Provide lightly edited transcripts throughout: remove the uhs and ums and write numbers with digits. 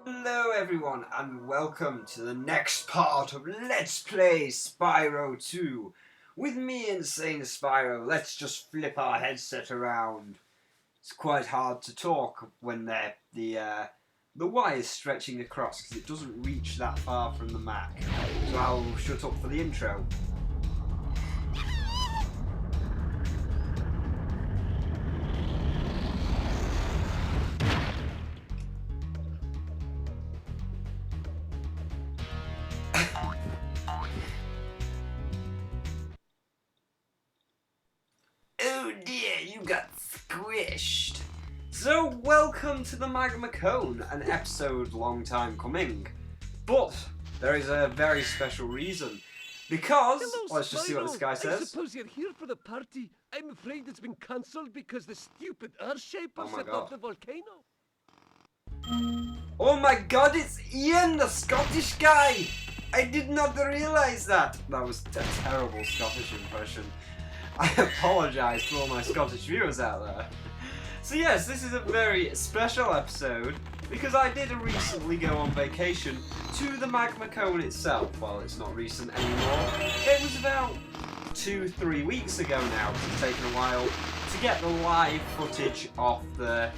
Hello everyone and welcome to the next part of Let's Play Spyro 2. With me, Insane Spyro, let's just flip our headset around. It's quite hard to talk when the wire's stretching across because it doesn't reach that far from the Mac. So I'll shut up for the intro. Oh dear, you got squished. So welcome to the Magma Cone, an episode long time coming. But there is a very special reason. Because, Hello, let's just see what this guy I says. suppose you're here for the party. I'm afraid it's been cancelled because the stupid Earth-shapers Oh my set off God. the volcano. Oh my god, it's Ian, the Scottish guy! I did not realise that! That was a terrible Scottish impression. I apologise to all my Scottish viewers out there. So yes, this is a very special episode because I did recently go on vacation to the Magma Cone itself. Well, it's not recent anymore. It was about 2-3 weeks ago now. It's taken a while to get the live footage off the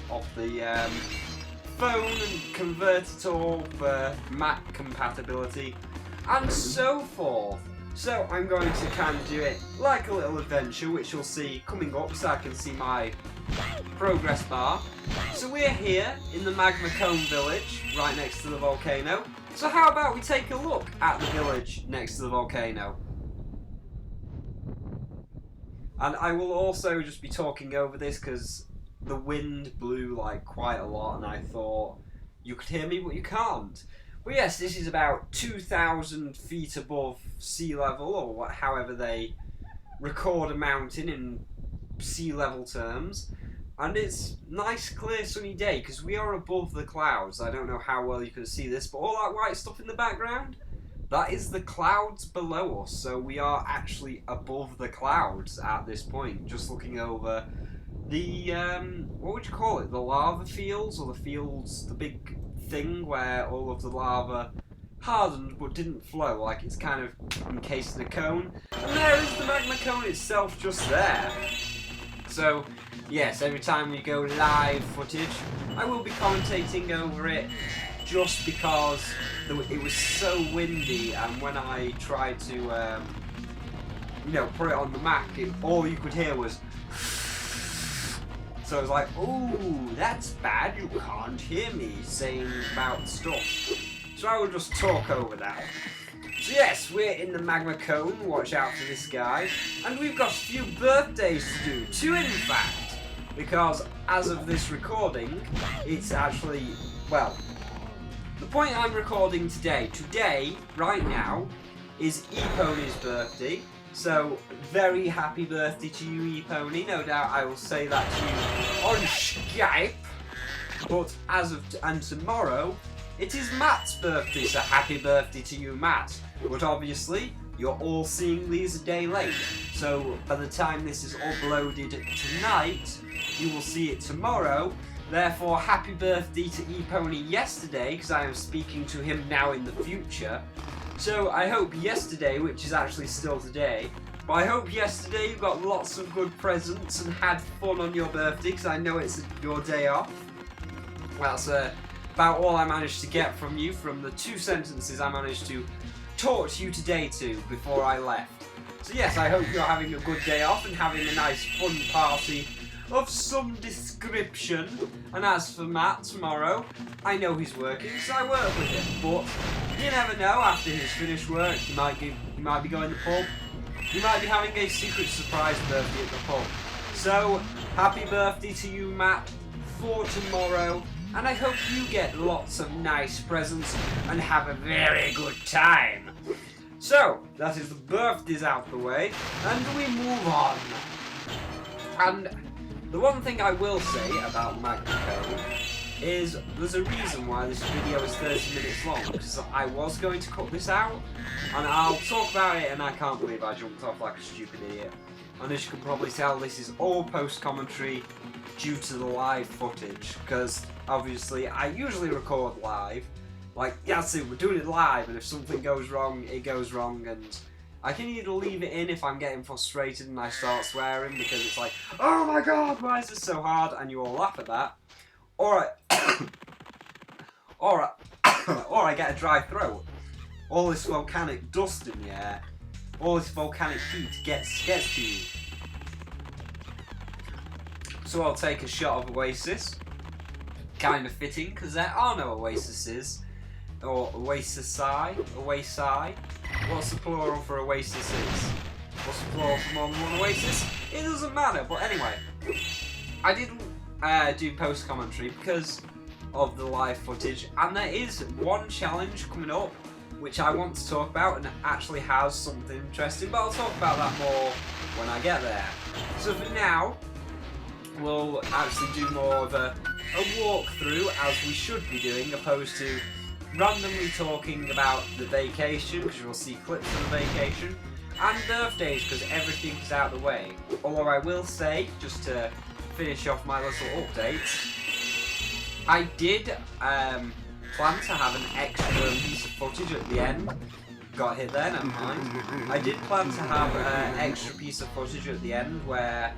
phone and convert it all for Mac compatibility and so forth. So I'm going to kind of do it like a little adventure, which you'll see coming up so I can see my progress bar. So we're here in the Magma Cone village, right next to the volcano. So how about we take a look at the village next to the volcano? And I will also just be talking over this because the wind blew like quite a lot and I thought you could hear me but you can't. But yes, this is about 2,000 feet above sea level, or however they record a mountain in sea level terms. And it's nice, clear, sunny day because we are above the clouds. I don't know how well you can see this, but all that white stuff in the background, that is the clouds below us. So we are actually above the clouds at this point, just looking over the, what would you call it? The lava fields, or the fields, the big thing where all of the lava hardened but didn't flow, like it's kind of encased in a cone. And there is the Magma Cone itself just there. So, yes, every time we go live footage, I will be commentating over it just because it was so windy, and when I tried to, put it on the Mac, all you could hear was. So I was like, ooh, that's bad, you can't hear me saying about stuff. So I will just talk over that. So yes, we're in the Magma Cone, watch out for this guy. And we've got a few birthdays to do, 2 in fact. Because as of this recording, it's actually, well, the point I'm recording today, right now, is E-Pony's birthday. So, very happy birthday to you, E-Pony. No doubt I will say that to you on Skype. But and tomorrow, it is Matt's birthday, so happy birthday to you, Matt. But obviously, you're all seeing these a day late. So, by the time this is uploaded tonight, you will see it tomorrow. Therefore, happy birthday to E-Pony yesterday, because I am speaking to him now in the future. So I hope yesterday, which is actually still today, but I hope yesterday you got lots of good presents and had fun on your birthday, because I know it's your day off. That's about all I managed to get from you, from the 2 sentences I managed to talk to you today before I left. So yes, I hope you're having a good day off and having a nice fun party of some description. And as for Matt tomorrow, I know he's working, so I work with him, but you never know, after he's finished work, he might be going to the pub. He might be having a secret surprise birthday at the pub. So, happy birthday to you, Matt, for tomorrow, and I hope you get lots of nice presents and have a very good time. So, that is the birthdays out the way, and we move on. And the one thing I will say about Magma Cone is there's a reason why this video is 30 minutes long, because I was going to cut this out, and I'll talk about it, and I can't believe I jumped off like a stupid idiot. And as you can probably tell, this is all post-commentary due to the live footage, because obviously, I usually record live. Like, yeah, see, we're doing it live, and if something goes wrong, it goes wrong, and I can either leave it in if I'm getting frustrated and I start swearing because it's like, oh my god, why is this so hard? And you all laugh at that. Or or I get a dry throat. All this volcanic dust in the air, all this volcanic heat gets to you. So I'll take a shot of Oasis. Kind of fitting, because there are no Oasises. Or Oasisi. What's the plural for Oasis is? What's the plural for more than one Oasis? It doesn't matter, but anyway. I didn't do post-commentary because of the live footage, and there is one challenge coming up which I want to talk about and actually has something interesting, but I'll talk about that more when I get there. So for now, we'll actually do more of a walkthrough, as we should be doing, opposed to randomly talking about the vacation, because you'll see clips of the vacation, and birthdays, because everything's out of the way. Although I will say, just to finish off my little updates, I did plan to have an extra piece of footage at the end. Got hit there, never mind. I did plan to have an extra piece of footage at the end where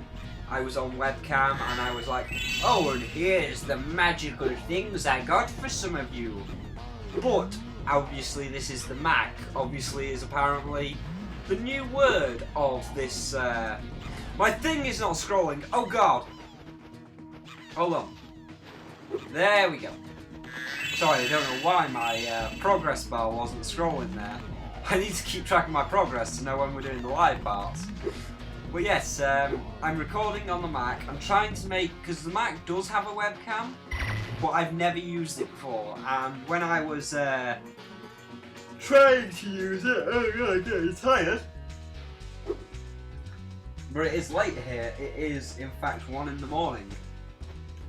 I was on webcam and I was like, oh, and here's the magical things I got for some of you. But, obviously this is the Mac, obviously is apparently the new word of this, my thing is not scrolling, oh god. Hold on. There we go. Sorry, I don't know why my progress bar wasn't scrolling there. I need to keep track of my progress to know when we're doing the live parts. But yes, I'm recording on the Mac. I'm trying to make, because the Mac does have a webcam, but I've never used it before. And when I was trying to use it, I'm getting tired. But it is late here. It is, in fact, 1 in the morning.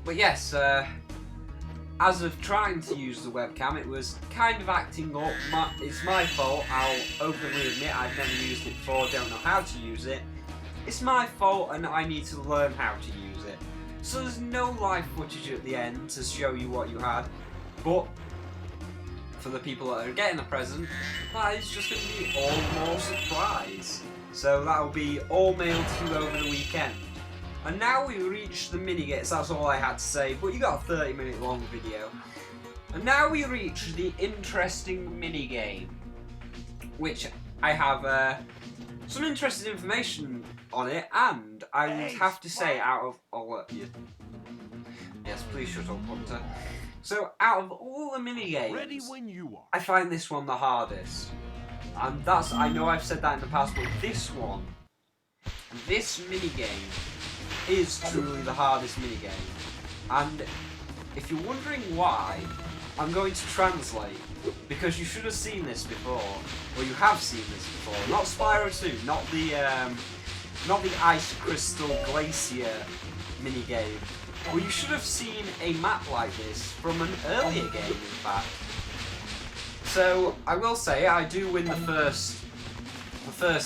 But yes, as of trying to use the webcam, it was kind of acting up. It's my fault. I'll openly admit I've never used it before. Don't know how to use it. It's my fault and I need to learn how to use it. So there's no live footage at the end to show you what you had, but for the people that are getting a present, that is just going to be all more surprise. So that will be all mailed to you over the weekend. And now we reach the mini-games, that's all I had to say, but you got a 30-minute long video. And now we reach the interesting mini-game, which I have some interesting information on it, and I would have to say out of all yes, please shut up, Hunter. So out of all the mini games, Ready when you are. I find this one the hardest, and that's, I know I've said that in the past, but this mini game is truly the hardest mini game. And if you're wondering why, I'm going to translate, because you should have seen this before, or you have seen this before. Not Spyro 2, not the Ice Crystal Glacier minigame. Well, you should have seen a map like this from an earlier game, in fact. So, I will say, I do win the first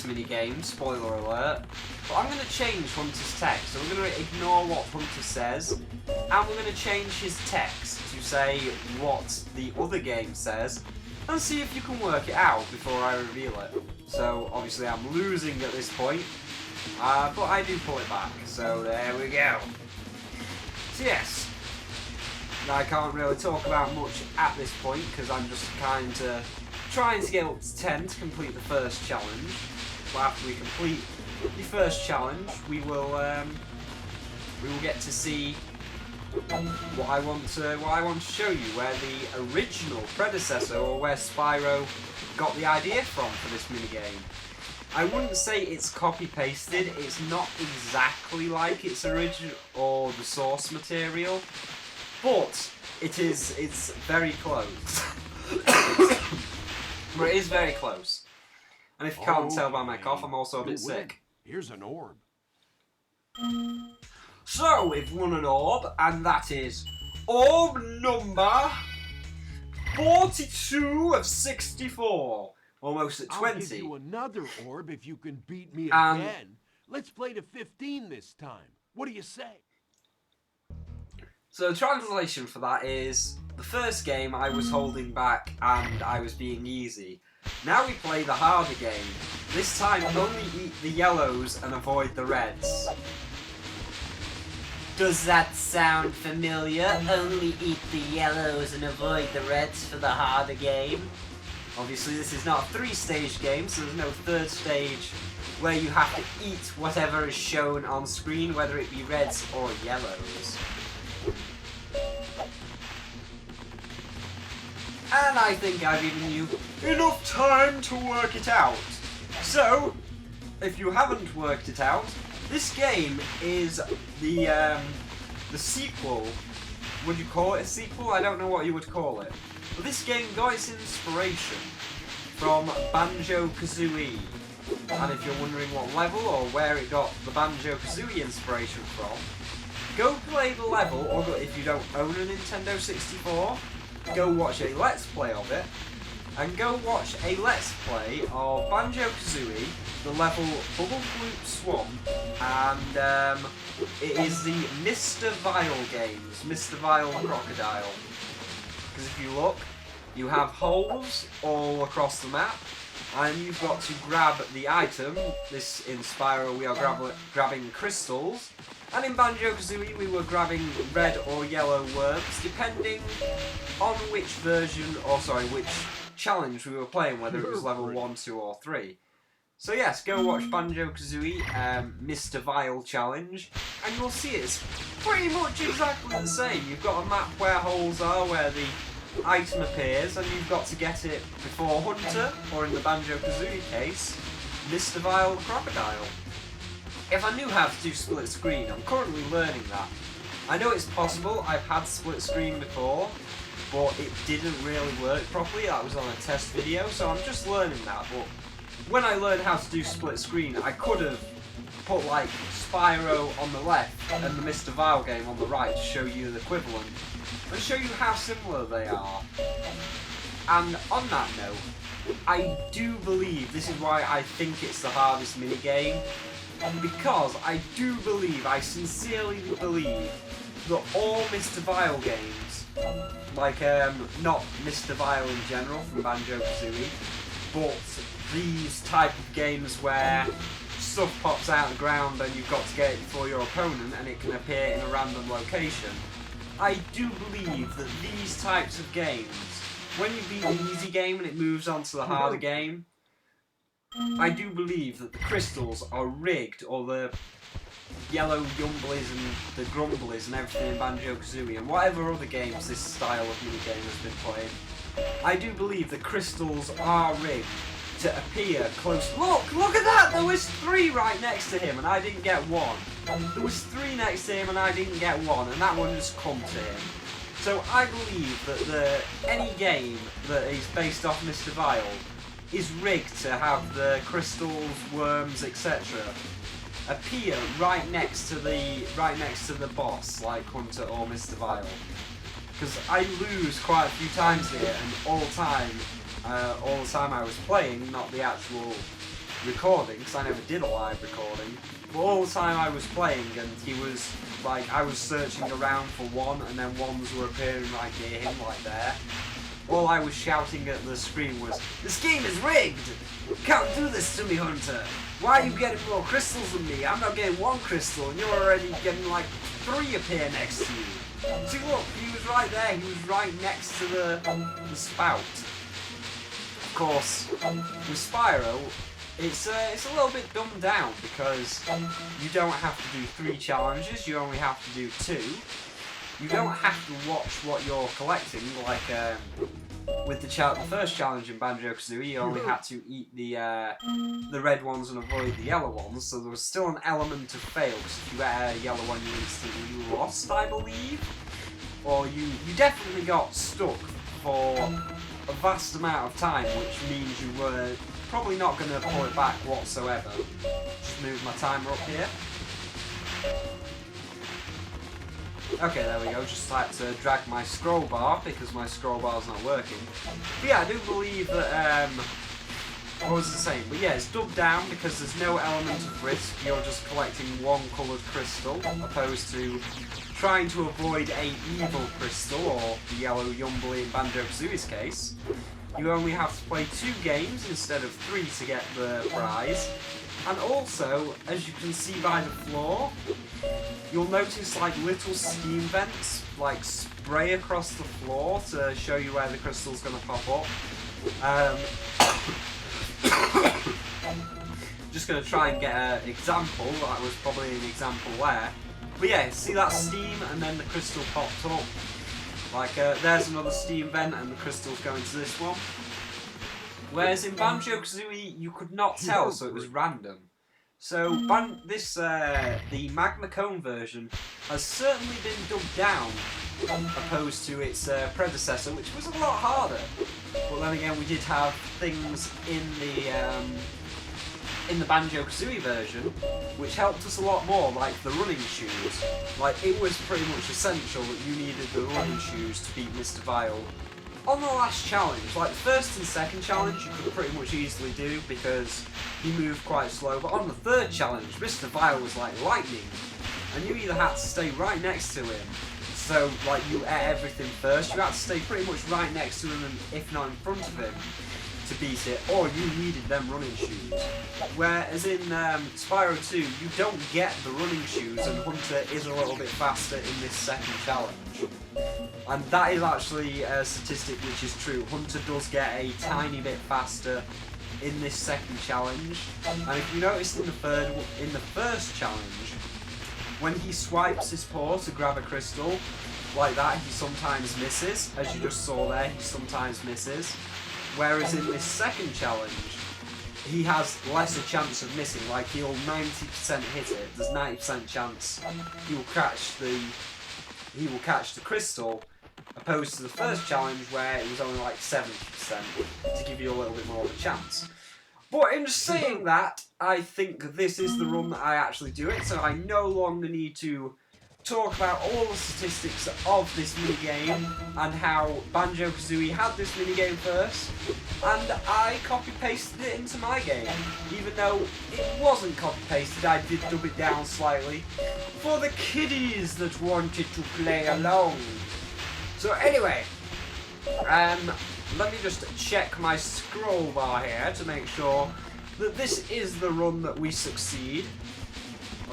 minigame, spoiler alert, but I'm going to change Hunter's text. So we're going to ignore what Hunter says, and we're going to change his text to say what the other game says, and see if you can work it out before I reveal it. So, obviously I'm losing at this point, but I do pull it back, so there we go. So yes, I can't really talk about much at this point, because I'm just kind of trying to get up to 10 to complete the first challenge. But after we complete the first challenge, we will get to see what I want to show you, where the original predecessor, or where Spyro got the idea from for this minigame. I wouldn't say it's copy-pasted, it's not exactly like its original or the source material, but it's very close. But it is very close. And if you can't tell by my cough, I'm also a bit sick. Here's an orb. So, we've won an orb, and that is orb number 42 of 64. Almost at 20. I'll give you another orb if you can beat me Um, again. Let's play to 15 this time. What do you say? So the translation for that is, the first game I was holding back and I was being easy. Now we play the harder game. This time only eat the yellows and avoid the reds. Does that sound familiar? Only eat the yellows and avoid the reds for the harder game. Obviously this is not a 3-stage game, so there's no third stage where you have to eat whatever is shown on screen, whether it be reds or yellows. And I think I've given you enough time to work it out. So, if you haven't worked it out, this game is the sequel. Would you call it a sequel? I don't know what you would call it. But this game got its inspiration from Banjo-Kazooie. And if you're wondering what level or where it got the Banjo-Kazooie inspiration from, go play the level, or if you don't own a Nintendo 64, go watch a Let's Play of it, and go watch a Let's Play of Banjo-Kazooie, the level Bubble Bloop Swamp, and it is the Mr. Vile games, Mr. Vile Crocodile. Because if you look, you have holes all across the map, and you've got to grab the item. This, in Spyro, we are grabbing crystals, and in Banjo-Kazooie we were grabbing red or yellow worms, depending on which version, or sorry, which challenge we were playing, whether it was level 1, 2 or 3. So yes, go watch Banjo-Kazooie, Mr. Vile Challenge, and you'll see it's pretty much exactly the same. You've got a map where holes are, where the item appears, and you've got to get it before Hunter, or in the Banjo-Kazooie case, Mr. Vile Crocodile. If I knew how to do split screen, I'm currently learning that. I know it's possible, I've had split screen before, but it didn't really work properly. That was on a test video, so I'm just learning that. But when I learned how to do split screen, I could have put like Spyro on the left and the Mr. Vile game on the right to show you the equivalent, and show you how similar they are. And on that note, I do believe, this is why I think it's the hardest minigame, because I do believe, I sincerely believe, that all Mr. Vile games, like not Mr. Vile in general from Banjo-Kazooie, but these type of games where stuff pops out of the ground and you've got to get it before your opponent and it can appear in a random location, I do believe that these types of games, when you beat the easy game and it moves on to the harder game, I do believe that the crystals are rigged, or the yellow yumblies and the grumblies and everything in Banjo-Kazooie and whatever other games this style of minigame has been playing. I do believe the crystals are rigged to appear close. Look at that! There was 3 right next to him and I didn't get 1. There was 3 next to him and I didn't get 1, and that one just come to him. So I believe that any game that is based off Mr. Vile is rigged to have the crystals, worms, etc. appear right next to the boss, like Hunter or Mr. Vile. Because I lose quite a few times here, and all the time I was playing, not the actual recording, because I never did a live recording, but all the time I was playing, and he was like, I was searching around for one, and then ones were appearing right near him, like there. All I was shouting at the screen was, "This game is rigged! You can't do this to me, Hunter! Why are you getting more crystals than me? I'm not getting 1 crystal, and you're already getting like 3 appear next to you." See, look, he was right there. He was right next to the spout. Of course, with Spyro, it's a little bit dumbed down because you don't have to do 3 challenges. You only have to do 2. You don't have to watch what you're collecting, like with the first challenge in Banjo-Kazooie, you only had to eat the red ones and avoid the yellow ones, so there was still an element of fail, because if you ate a yellow one you instantly lost, I believe. Or you definitely got stuck for a vast amount of time, which means you were probably not going to pull it back whatsoever. Just move my timer up here. Okay, there we go, just had to drag my scroll bar because my scroll bar's not working. But yeah, I do believe that what was I saying? But yeah, it's dubbed down because there's no element of risk. You're just collecting one coloured crystal, opposed to trying to avoid a evil crystal, or the yellow Yumbly in Banjo-Kazooie's case. You only have to play 2 games instead of 3 to get the prize. And also, as you can see by the floor, you'll notice like little steam vents like spray across the floor to show you where the crystal's going to pop up. Just going to try and get an example. That was probably an example there. But yeah, see that steam and then the crystal popped up. Like there's another steam vent and the crystal's going to this one. Whereas in Banjo-Kazooie you could not tell, so it was random. So the Magma Cone version has certainly been dubbed down, opposed to its predecessor, which was a lot harder. But then again, we did have things in the Banjo-Kazooie version which helped us a lot more, like the running shoes. Like, it was pretty much essential that you needed the running shoes to beat Mr. Vile. On the last challenge, like the first and second challenge you could pretty much easily do because he moved quite slow, but on the third challenge, Mr. Vile was like lightning, and you either had to stay right next to him, so like you ate everything first, you had to stay pretty much right next to him, and if not in front of him, to beat it, or you needed them running shoes. Whereas in Spyro 2, you don't get the running shoes, and Hunter is a little bit faster in this second challenge. And that is actually a statistic which is true. Hunter does get a tiny bit faster in this second challenge. And if you notice in the first challenge, when he swipes his paw to grab a crystal, like that, he sometimes misses. As you just saw there, he sometimes misses. Whereas in this second challenge, he has less a chance of missing. Like, he'll 90% hit it. There's 90% chance he will catch the crystal, opposed to the first challenge where it was only like 70%, to give you a little bit more of a chance. But in saying that, I think this is the run that I actually do it, so I no longer need to talk about all the statistics of this minigame and how Banjo-Kazooie had this minigame first, and I copy-pasted it into my game. Even though it wasn't copy-pasted, I did dub it down slightly for the kiddies that wanted to play along. So anyway, let me just check my scroll bar here to make sure that this is the run that we succeed.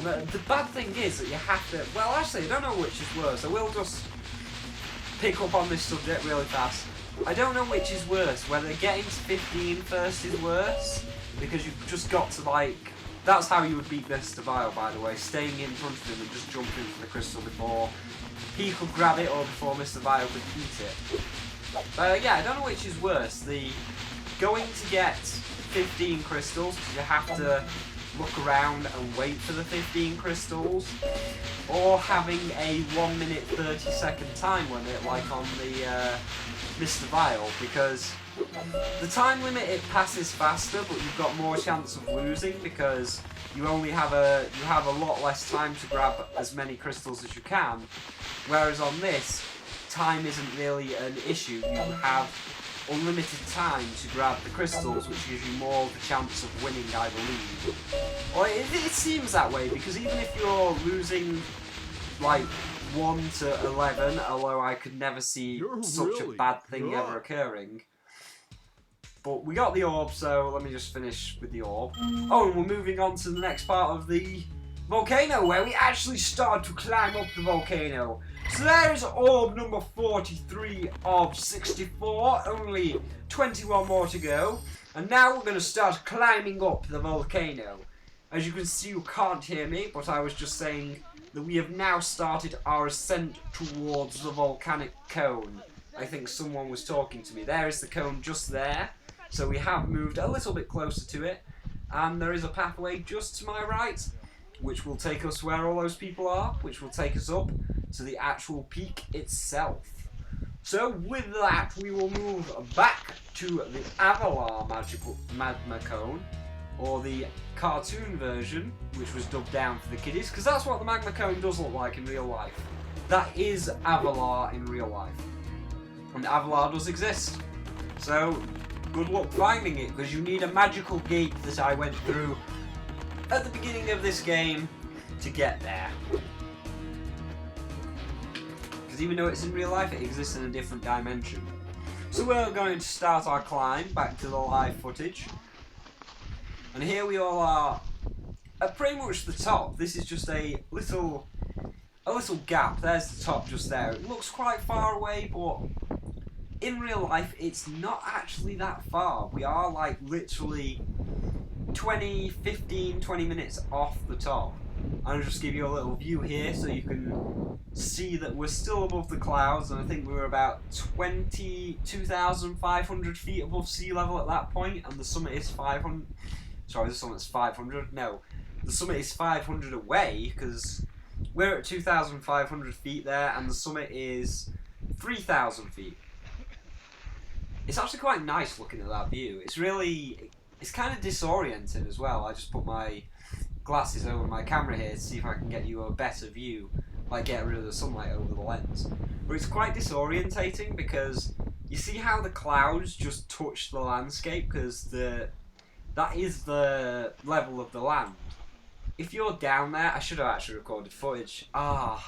The bad thing is that you have to... Well, actually, I don't know which is worse. I will just pick up on this subject really fast. I don't know which is worse. Whether getting to 15 first is worse, because you've just got to, like... That's how you would beat Mr. Vile, by the way. Staying in front of him and just jumping for the crystal before he could grab it or before Mr. Vile could eat it. Yeah, I don't know which is worse. The going to get 15 crystals, because you have to look around and wait for the 15 crystals, or having a 1 minute 30 second time limit like on the Mr. Vile, because the time limit, it passes faster, but you've got more chance of losing because you only have a lot less time to grab as many crystals as you can, whereas on this, time isn't really an issue. You have unlimited time to grab the crystals, which gives you more of a chance of winning, I believe. Well, it seems that way, because even if you're losing like 1 to 11, although I could never see such a bad thing ever occurring. But we got the orb, so let me just finish with the orb. Oh, and we're moving on to the next part of the volcano, where we actually start to climb up the volcano. So there's orb number 43 of 64, only 21 more to go. And now we're going to start climbing up the volcano. As you can see, you can't hear me, but I was just saying that we have now started our ascent towards the volcanic cone. I think someone was talking to me. There is the cone just there. So we have moved a little bit closer to it. And there is a pathway just to my right, which will take us where all those people are, which will take us up to the actual peak itself. So with that, we will move back to the Avalar Magma Cone, or the cartoon version, which was dubbed down for the kiddies, because that's what the Magma Cone does look like in real life. That is Avalar in real life. And Avalar does exist. So good luck finding it, because you need a magical gate that I went through at the beginning of this game to get there. Because even though it's in real life, it exists in a different dimension. So we're going to start our climb back to the live footage. And here we all are at pretty much the top. This is just a little gap. There's the top just there. It looks quite far away, but in real life it's not actually that far. We are like literally 20 minutes off the top. I'll just give you a little view here so you can see that we're still above the clouds, and I think we were about 22,500 feet above sea level at that point, and the summit is 500. Sorry, the summit's 500. No, the summit is 500 away, because we're at 2,500 feet there, and the summit is 3,000 feet. It's actually quite nice looking at that view. It's kind of disorienting as well. I just put my glasses over my camera here to see if I can get you a better view, like get rid of the sunlight over the lens. But it's quite disorientating because you see how the clouds just touch the landscape, because that is the level of the land. If you're down there, I should have actually recorded footage. I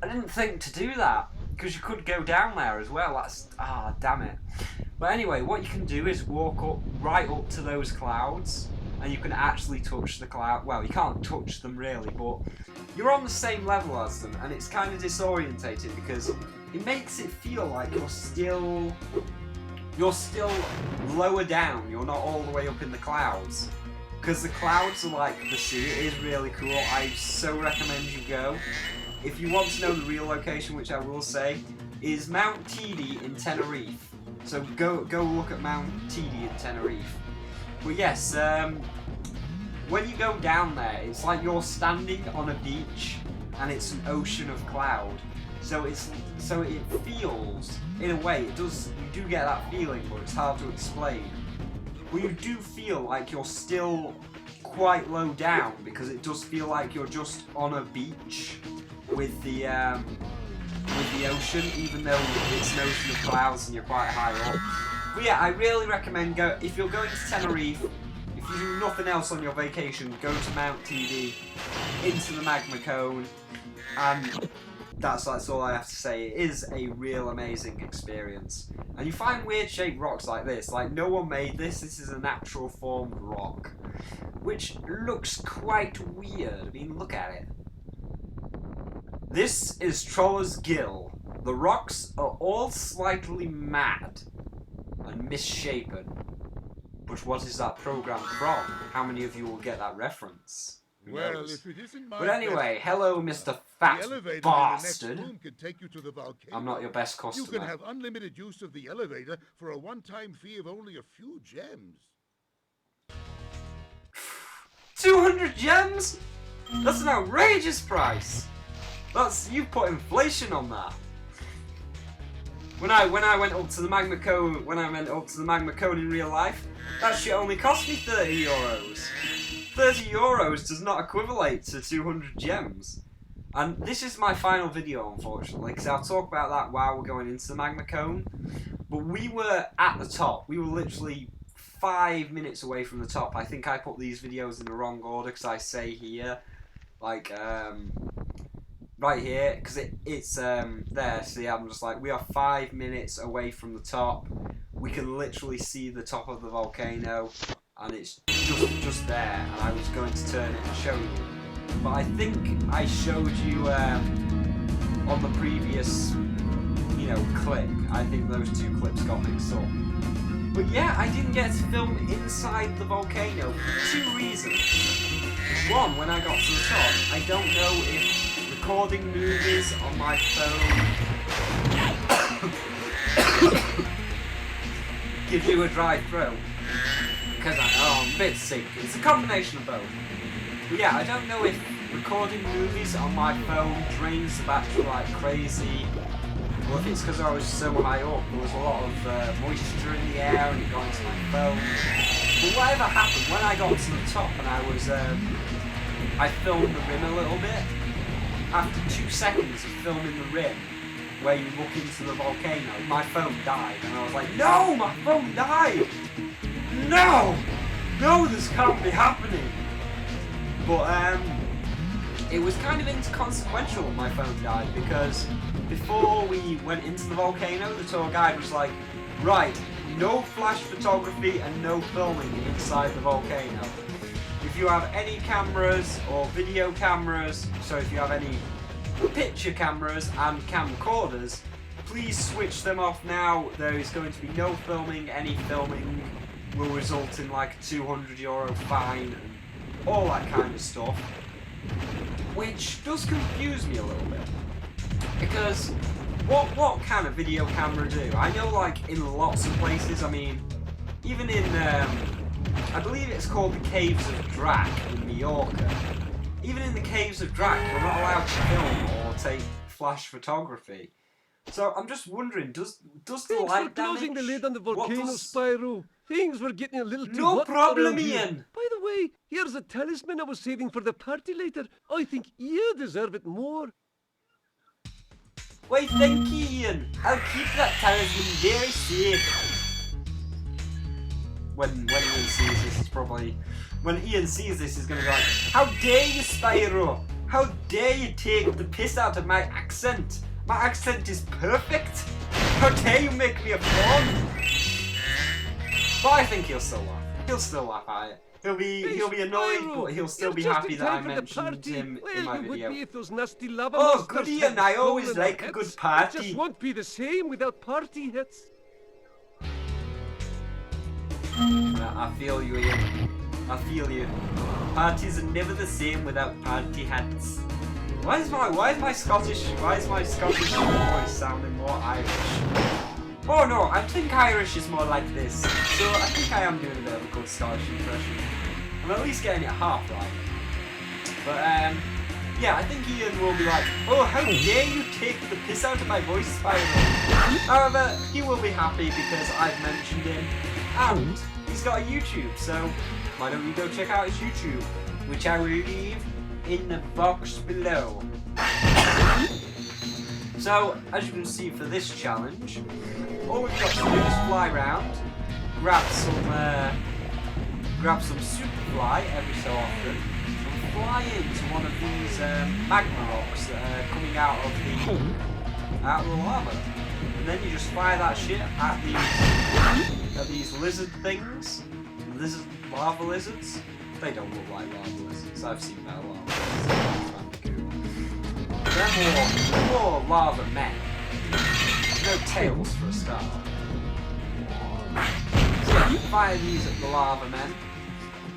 didn't think to do that, because you could go down there as well. Damn it. But anyway, what you can do is walk up right up to those clouds, and you can actually touch the cloud. Well, you can't touch them really, but you're on the same level as them, and it's kind of disorientating because it makes it feel like you're still lower down. You're not all the way up in the clouds, because the clouds are like the sea. It is really cool. I so recommend you go. If you want to know the real location, which I will say, is Mount Teide in Tenerife. So go look at Mount Teide in Tenerife. But yes, when you go down there, it's like you're standing on a beach and it's an ocean of cloud. So it feels, in a way, you do get that feeling, but it's hard to explain. But you do feel like you're still quite low down, because it does feel like you're just on a beach with the ocean, even though it's an ocean of clouds and you're quite high up. But yeah, I really recommend if you're going to Tenerife, if you do nothing else on your vacation, go to Mount Teide, into the Magma Cone, and that's all I have to say. It is a real amazing experience. And you find weird shaped rocks like this. Like, no one made this. This is a natural formed rock, which looks quite weird. I mean, look at it. This is Troller's Gill. The rocks are all slightly mad and misshapen. But what is that program from? How many of you will get that reference? Who knows? If it isn't my But anyway, hello, Mr. Fat Bastard. Could take you to the volcano. I'm not your best You customer. can have unlimited use of the elevator for a one-time fee of only a few gems. 200 gems? That's an outrageous price. You put inflation on that. When I went up to the Magma Cone, in real life, that shit only cost me 30 euros. 30 euros does not equivalent to 200 gems. And this is my final video, unfortunately, because I'll talk about that while we're going into the Magma Cone. But we were at the top. We were literally 5 minutes away from the top. I think I put these videos in the wrong order, because I say here, like, right here, because it's there. See, I'm just like, we are 5 minutes away from the top. We can literally see the top of the volcano, and it's just there. And I was going to turn it and show you, but I think I showed you on the previous, clip. I think those two clips got mixed up. But yeah, I didn't get to film inside the volcano for 2 reasons. One, when I got to the top, I don't know if recording movies on my phone gives you a dry throat, because I'm a bit sick. It's a combination of both. But yeah, I don't know if recording movies on my phone drains the battery like crazy, or if it's because I was so high up. There was a lot of moisture in the air and it got into my phone. But whatever happened, when I got to the top and I filmed the rim a little bit, after 2 seconds of filming the rim, where you look into the volcano, my phone died, and I was like, no, my phone died! No! No, this can't be happening! But, it was kind of inconsequential my phone died, because before we went into the volcano, the tour guide was like, right, no flash photography and no filming inside the volcano. If you have any cameras or video cameras, so if you have any picture cameras and camcorders, please switch them off now. There is going to be no filming. Any filming will result in like a €200 fine and all that kind of stuff. Which does confuse me a little bit. Because what can a video camera do? I know like in lots of places, I mean, even in, I believe it's called the Caves of Drac in Mallorca. Even in the Caves of Drac, we're not allowed to film or take flash photography. So I'm just wondering, does the Thanks light for closing damage? the lid on the volcano, Spyro. Things were getting a little too No hot problem, around here. Ian. By the way, here's a talisman I was saving for the party later. I think you deserve it more. Why, thank you, Ian. I'll keep that talisman very safe. When Ian sees this, it's probably... When Ian sees this, he's going to be like, how dare you, Spyro? How dare you take the piss out of my accent? My accent is perfect. How dare you make me a fawn? But I think he'll still laugh. He'll still laugh at it. He'll be annoyed, Spyro, but he'll still you're be just happy in that I time for the mentioned party. him Well, in my you would video. be if those nasty lava Oh, monsters good, Ian. hadn't I always stolen our like a hits. good It party. just won't be the same without party hits. I feel you, Ian. I feel you. Parties are never the same without party hats. Why is my Scottish voice sounding more Irish? Oh no, I think Irish is more like this. So I think I am doing a bit of a good Scottish impression. I'm at least getting it half right. But yeah, I think Ian will be like, oh, how dare you take the piss out of my voice, Spyro. However, he will be happy because I've mentioned him, and he's got a YouTube, so why don't you go check out his YouTube, which I will leave in the box below. So, as you can see for this challenge, all we've got to do is fly around, grab some Superfly every so often, and fly into one of these magma rocks that are coming out of the lava. And then you just fire that shit at these lizard things, lava lizards. They don't look like lava lizards. I've seen better lava lizards. They're more lava men. No tails for a start. So yeah, we fire these at the lava men,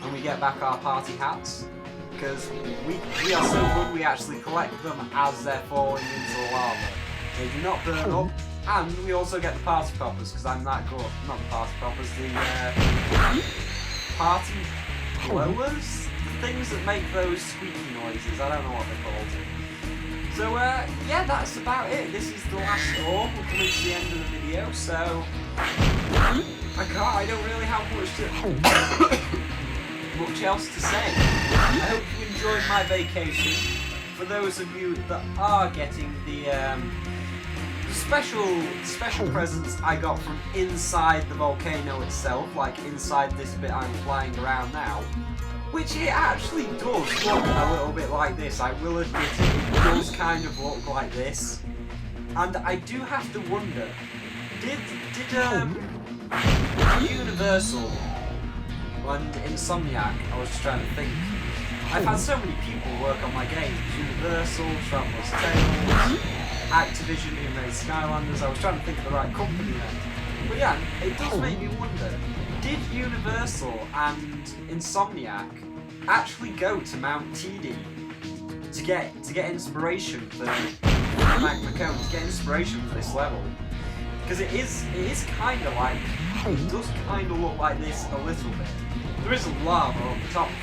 and we get back our party hats, because we are so good we actually collect them as they're falling into the lava. They do not burn up, and we also get the party poppers, because I'm that good. Not the party poppers, the party blowers? The things that make those squeaky noises, I don't know what they're called. So yeah, that's about it. This is the last door. We're coming to the end of the video, so I don't really have much else to say. I hope you enjoyed my vacation. For those of you that are getting the special presents I got from inside the volcano itself, like inside this bit I'm flying around now, which it actually does look a little bit like this. I will admit it does kind of look like this. And I do have to wonder, did Universal and Insomniac, I was just trying to think, I've had so many people work on my games, Universal, Traveller's Tales, Activision who made Skylanders, I was trying to think of the right company there. But yeah, it does make me wonder, did Universal and Insomniac actually go to Mount TD to get inspiration for Magma Cone, to get inspiration for this level? Because it is kind of like, it does kind of look like this a little bit. There is lava on the top, of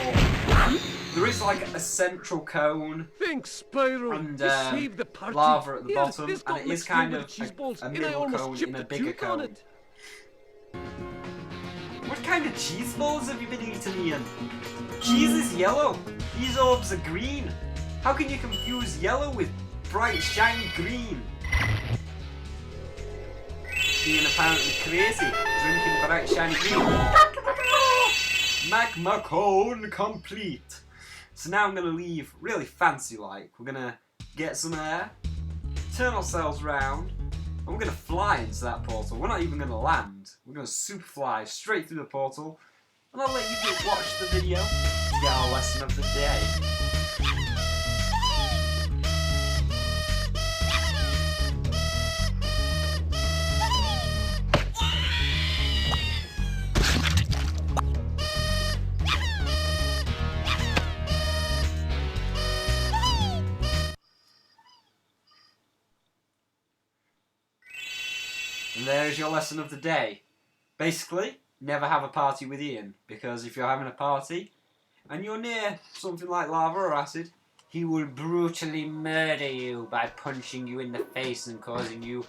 course, there is like a central cone. Thanks, Spyro. And You saved the party. lava at the Here, bottom, this and got it is mixed kind in of with cheese balls, a and I middle almost cone chipped in a the bigger tooth on cone. it. What kind of cheese balls have you been eating, Ian? Cheese is yellow. These orbs are green. How can you confuse yellow with bright, shiny green? Being apparently crazy, drinking bright shiny green. Magma cone complete. So now I'm going to leave really fancy like. We're going to get some air, turn ourselves round, and we're going to fly into that portal. We're not even going to land. We're going to super fly straight through the portal. And I'll let you watch the video to get our lesson of the day. And there's your lesson of the day. Basically, never have a party with Ian, because if you're having a party and you're near something like lava or acid, he will brutally murder you by punching you in the face and causing you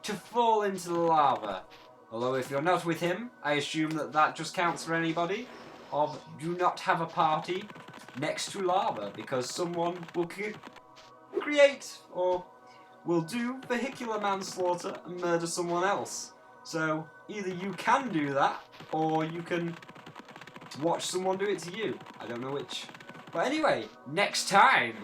to fall into the lava. Although if you're not with him, I assume that just counts for anybody of do not have a party next to lava, because someone will create or will do vehicular manslaughter and murder someone else. So either you can do that, or you can watch someone do it to you. I don't know which. But anyway, next time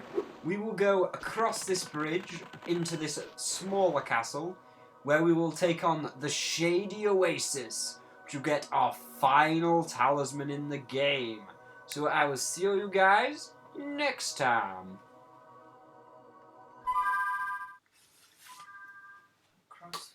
we will go across this bridge into this smaller castle, where we will take on the Shady Oasis, which will get our final talisman in the game. So I will see you guys next time.